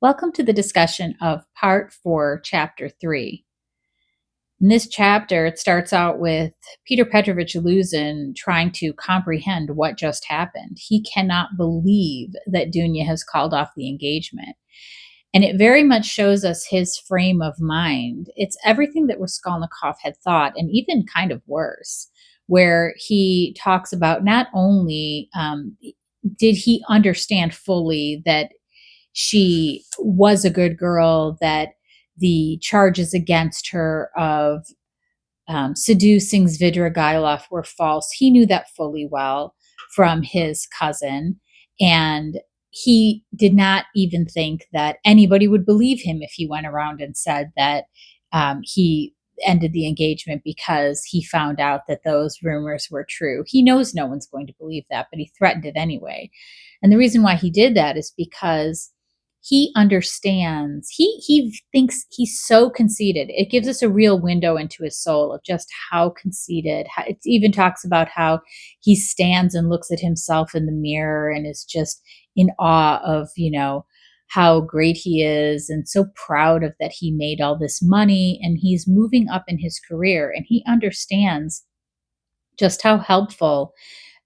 Welcome to the discussion of Part 4, Chapter 3. In this chapter, it starts out with Pyotr Petrovich Luzhin trying to comprehend what just happened. He cannot believe that Dounia has called off the engagement. And it very much shows us his frame of mind. It's everything that Raskolnikov had thought, and even kind of worse, where he talks about not only did he understand fully that she was a good girl, that the charges against her of seducing Svidrigailov were false. He knew that fully well from his cousin, and he did not even think that anybody would believe him if he went around and said that he ended the engagement because he found out that those rumors were true. He knows no one's going to believe that, but he threatened it anyway. And the reason why he did that is because he understands. He thinks he's so conceited. It gives us a real window into his soul of just how conceited. It even talks about how he stands and looks at himself in the mirror and is just in awe of, how great he is and so proud of that he made all this money and he's moving up in his career, and he understands just how helpful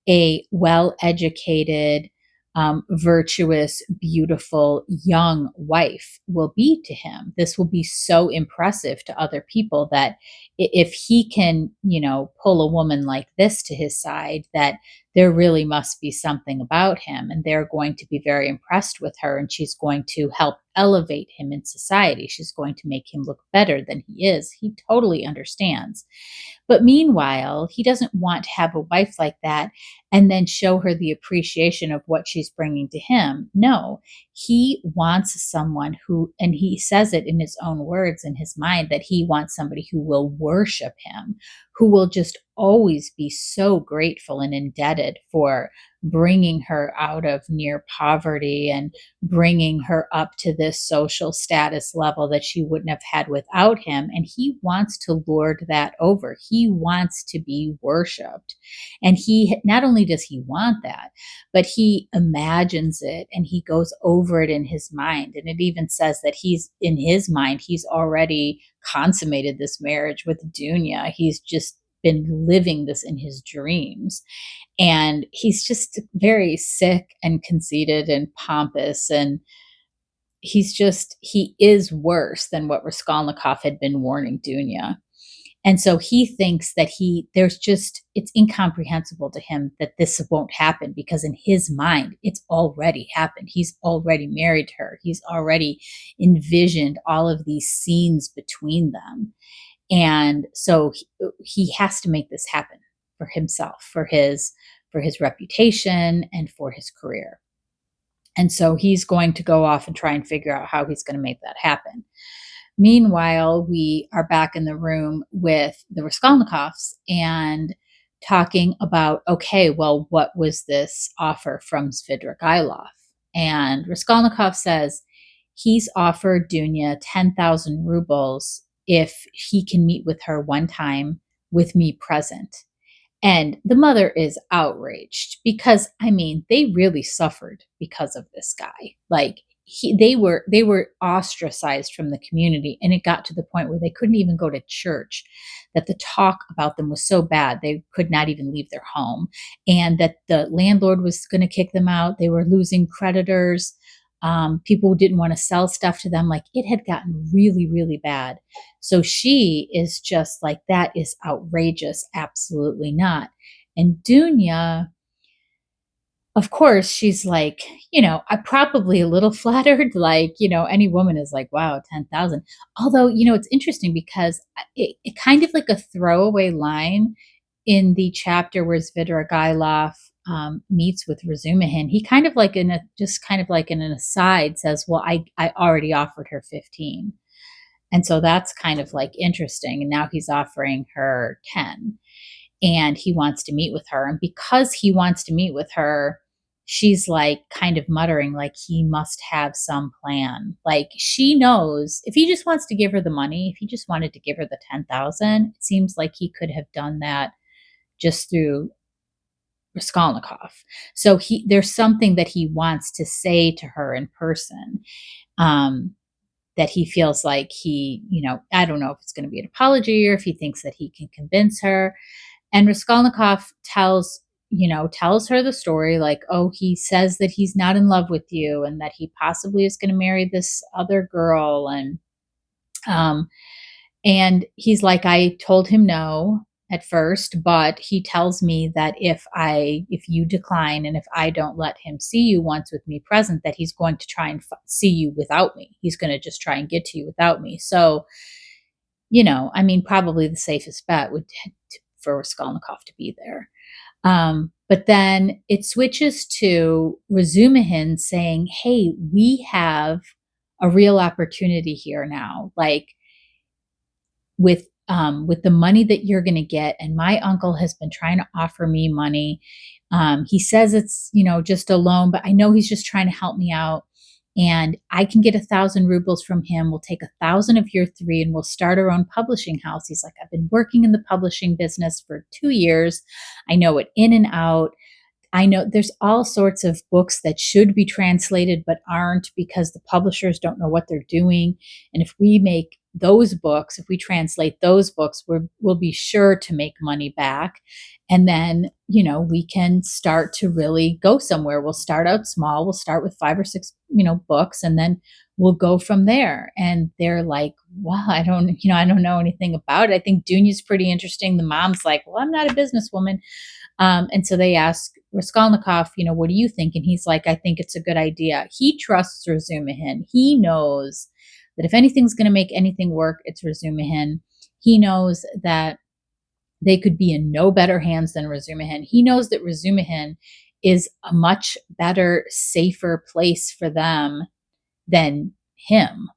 a well-educated, virtuous, beautiful young wife will be to him. This will be so impressive to other people that if he can, pull a woman like this to his side, that there really must be something about him, and they're going to be very impressed with her, and she's going to help elevate him in society. She's going to make him look better than he is. He totally understands. But meanwhile, he doesn't want to have a wife like that and then show her the appreciation of what she's bringing to him. No, he wants someone who, and he says it in his own words in his mind, that he wants somebody who will worship him, who will just always be so grateful and indebted for bringing her out of near poverty and bringing her up to this social status level that she wouldn't have had without him. And he wants to lord that over. He wants to be worshiped. And he not only does he want that, but he imagines it and he goes over it in his mind. And it even says that he's in his mind, he's already consummated this marriage with Dounia. He's just been living this in his dreams. And he's just very sick and conceited and pompous. And he is worse than what Raskolnikov had been warning Dounia. And so he thinks that it's incomprehensible to him that this won't happen, because in his mind, it's already happened. He's already married her. He's already envisioned all of these scenes between them. And so he has to make this happen for himself, for his reputation and for his career. And so he's going to go off and try and figure out how he's going to make that happen. Meanwhile, we are back in the room with the Raskolnikovs and talking about, okay, well, what was this offer from Svidrigailov? And Raskolnikov says he's offered Dounia 10,000 rubles if he can meet with her one time with me present. And the mother is outraged because, they really suffered because of this guy. Like, they were ostracized from the community, and it got to the point where they couldn't even go to church, that the talk about them was so bad they could not even leave their home, and that the landlord was going to kick them out. They were losing creditors. People didn't want to sell stuff to them. Like, it had gotten really, really bad. So she is just like, that is outrageous. Absolutely not. And Dounia, of course, she's like, I'm probably a little flattered. Like, any woman is like, wow, 10,000. Although, it's interesting because it kind of like a throwaway line in the chapter where Svidrigailov meets with Razumihin. He kind of like in an aside says, well, I already offered her 15. And so that's kind of like interesting. And now he's offering her 10. And he wants to meet with her. And because he wants to meet with her, she's like kind of muttering, like, he must have some plan. Like, she knows if he just wants to give her the money, if he just wanted to give her the 10,000, it seems like he could have done that just through Raskolnikov. So there's something that he wants to say to her in person, um, that he feels like I don't know if it's going to be an apology or if he thinks that he can convince her. And Raskolnikov tells her the story, like, oh, he says that he's not in love with you and that he possibly is going to marry this other girl. Um, and he's like, I told him no at first, but he tells me that if you decline and if I don't let him see you once with me present, that he's going to try and see you without me. He's going to just try and get to you without me. So, I mean, probably the safest bet would for Raskolnikov to be there. But then it switches to Razumihin saying, hey, we have a real opportunity here now. Like, with the money that you're going to get, and my uncle has been trying to offer me money. He says it's just a loan, but I know he's just trying to help me out, and I can get 1,000 rubles from him. We'll take 1,000 of your 3 and we'll start our own publishing house. He's like, I've been working in the publishing business for 2 years. I know it in and out. I know there's all sorts of books that should be translated but aren't because the publishers don't know what they're doing. And if we make those books, if we translate those books, we'll be sure to make money back. And then, we can start to really go somewhere. We'll start out small. We'll start with 5 or 6, books, and then we'll go from there. And they're like, well, I don't know anything about it. I think Dounia's pretty interesting. The mom's like, well, I'm not a businesswoman. And so they ask Raskolnikov, what do you think? And he's like, I think it's a good idea. He trusts Razumihin. He knows that if anything's going to make anything work, it's Razumihin. He knows that they could be in no better hands than Razumihin. He knows that Razumihin is a much better, safer place for them than him.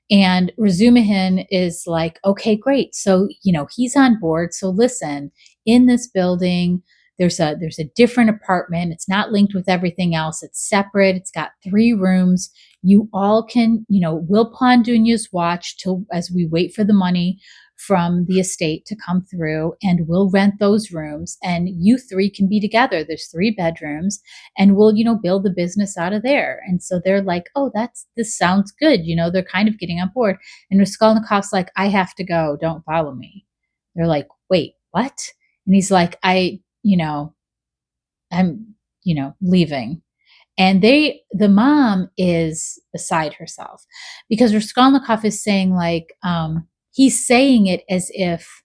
And Razumihin is like, okay, great. So, he's on board. So listen, in this building, there's a different apartment. It's not linked with everything else. It's separate. It's got 3 rooms. You all can, we'll pawn Dunia's watch as we wait for the money from the estate to come through, and we'll rent those rooms, and you 3 can be together. There's 3 bedrooms, and we'll, build the business out of there. And so they're like, oh, this sounds good. They're kind of getting on board. And Raskolnikov's like, I have to go. Don't follow me. They're like, wait, what? And he's like, I'm, leaving. And the mom is beside herself because Raskolnikov is saying, like, he's saying it as if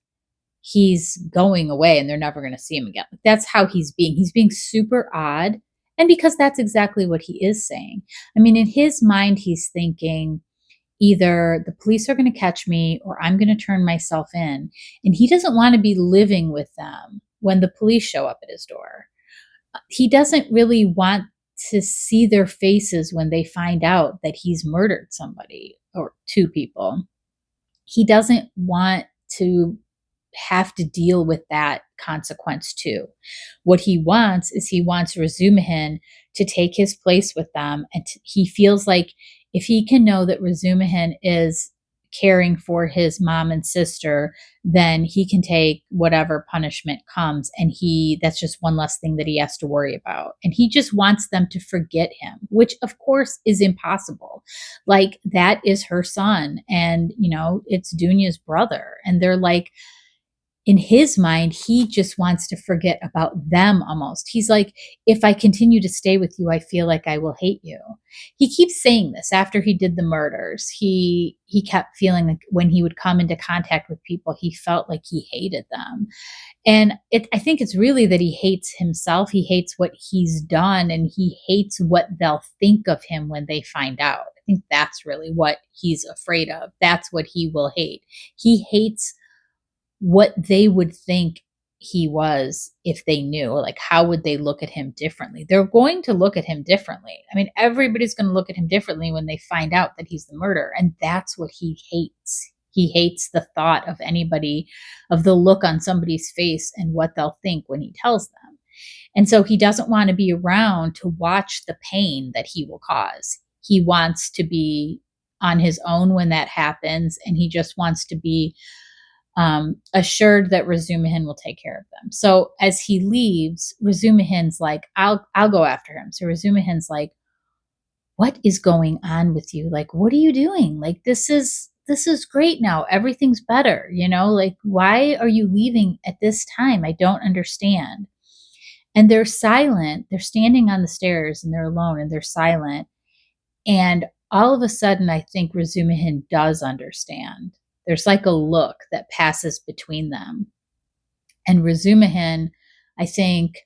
he's going away and they're never going to see him again. That's how he's being. He's being super odd. And because that's exactly what he is saying. I mean, in his mind, he's thinking either the police are going to catch me or I'm going to turn myself in. And he doesn't want to be living with them when the police show up at his door. He doesn't really want to see their faces when they find out that he's murdered somebody or 2 people. He doesn't want to have to deal with that consequence too. What he wants Razumihin to take his place with them, and he feels like if he can know that Razumihin is caring for his mom and sister, then he can take whatever punishment comes, and that's just one less thing that he has to worry about. And he just wants them to forget him, which of course is impossible. Like, that is her son, and it's Dunia's brother, and they're like, in his mind, he just wants to forget about them almost. He's like, if I continue to stay with you, I feel like I will hate you. He keeps saying this after he did the murders. He kept feeling like when he would come into contact with people, he felt like he hated them. And I think it's really that he hates himself. He hates what he's done, and he hates what they'll think of him when they find out. I think that's really what he's afraid of. That's what he will hate. He hates what they would think he was if they knew. Like, how would they look at him differently? They're going to look at him differently. I mean, everybody's going to look at him differently when they find out that he's the murderer. And that's what he hates. He hates the thought of the look on somebody's face and what they'll think when he tells them. And so he doesn't want to be around to watch the pain that he will cause. He wants to be on his own when that happens. And he just wants to be assured that Razumihin will take care of them. So as he leaves, Razumihin's like, I'll go after him. So Razumihin's like, what is going on with you? Like, what are you doing? Like, this is great now. Everything's better, like, why are you leaving at this time? I don't understand. And they're silent. They're standing on the stairs and they're alone and they're silent. And all of a sudden, I think Razumihin does understand. There's like a look that passes between them. And Razumihin, I think,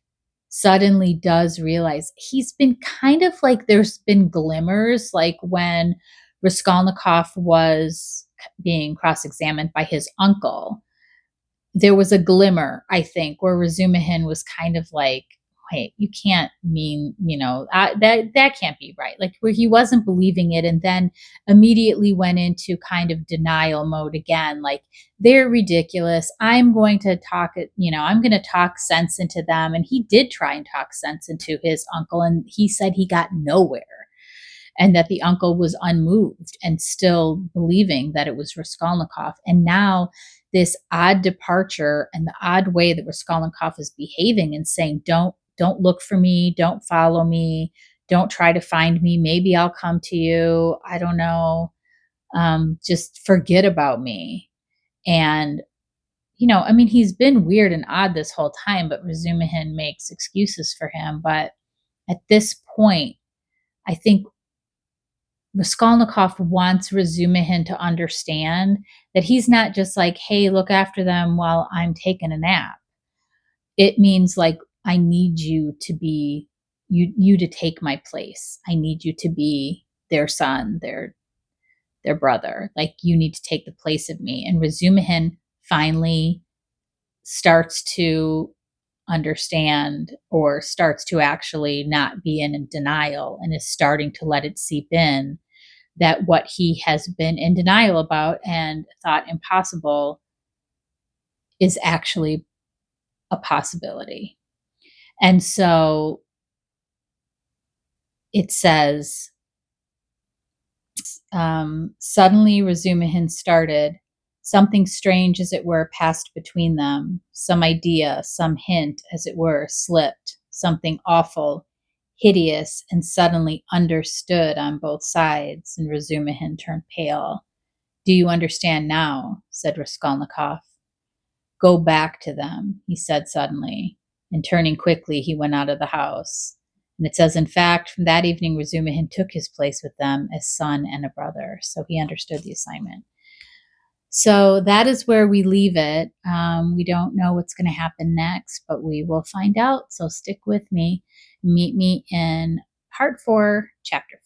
suddenly does realize he's been kind of like, there's been glimmers, like when Raskolnikov was being cross-examined by his uncle. There was a glimmer, I think, where Razumihin was kind of like, wait, you can't mean, that can't be right. Like, where he wasn't believing it and then immediately went into kind of denial mode again. Like, they're ridiculous. I'm going to I'm going to talk sense into them. And he did try and talk sense into his uncle. And he said he got nowhere. And that the uncle was unmoved and still believing that it was Raskolnikov. And now this odd departure and the odd way that Raskolnikov is behaving and saying, don't look for me, don't follow me, don't try to find me, maybe I'll come to you, I don't know, just forget about me. And he's been weird and odd this whole time, but Razumihin makes excuses for him. But at this point, I think Raskolnikov wants Razumihin to understand that he's not just like, hey, look after them while I'm taking a nap. It means like, I need you to be, you to take my place. I need you to be their son, their brother. Like, you need to take the place of me. And Razumihin finally starts to understand, or starts to actually not be in denial, and is starting to let it seep in that what he has been in denial about and thought impossible is actually a possibility. And so it says, suddenly Razumihin started. Something strange, as it were, passed between them. Some idea, some hint, as it were, slipped. Something awful, hideous, and suddenly understood on both sides, and Razumihin turned pale. Do you understand now? Said Raskolnikov. Go back to them, he said suddenly, and turning quickly, he went out of the house. And it says, in fact, from that evening, Razumihin took his place with them as son and a brother. So he understood the assignment. So that is where we leave it. We don't know what's going to happen next, but we will find out. So stick with me. Meet me in part 4, chapter 5.